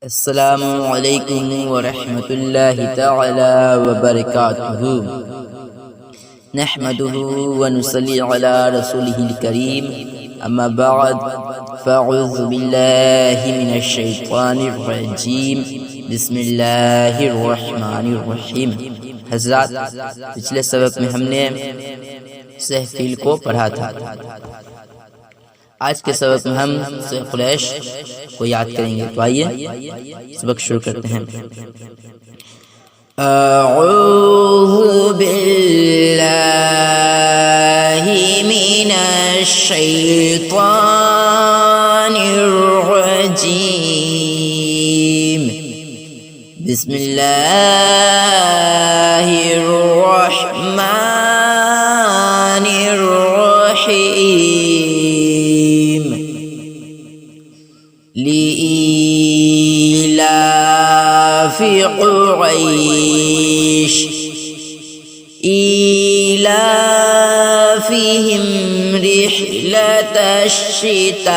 अस्सलामुअलैकुम वरहमतुल्लाहि तआला वबरकातुहू। नहमदुहू व नुसल्ली अला रसूलिहिल करीम। अम्मा बाद फ़अऊज़ु बिल्लाहि मिनश शैतानिर रजीम। बिस्मिल्लाहिर रहमानिर रहीम। हज़रात, पिछले सबक में हमने सहफील को पढ़ा था। आज के सबक में हम सूरह कुरैश को याद करेंगे। तो आइए सबक शुरू करते हैं। अऊज़ु बिल्लाहि मिनश शैतानिर रजीम। बिस्मिल्लाहिर रहमानिर रहीम। लिईलाफि क़ुरैश ईलाफिहिम रिह्लतश शिताइ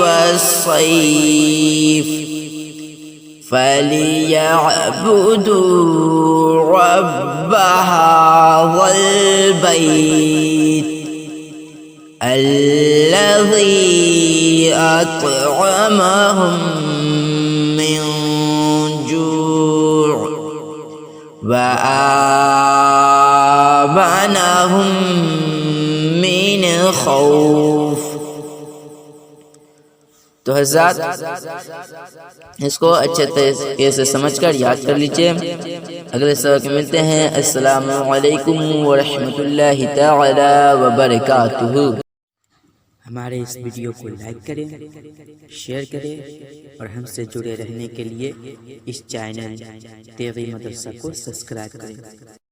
वस्सैफ फलियअबुदू रब्ब हाज़ल बैत अल्लज़ी अत्अमहुम मिन जूअ व आमनहुम मिन खौफ। तो हज़रात, इसको अच्छे तरीके से समझकर याद कर लीजिए। अगले सबक में मिलते हैं। अस्सलामु अलैकुम वरहमतुल्लाहि तआला वबरकातुहू। हमारे इस वीडियो को लाइक करें, शेयर करें और हमसे जुड़े रहने के लिए इस चैनल तेगी मदरसा को सब्सक्राइब करें।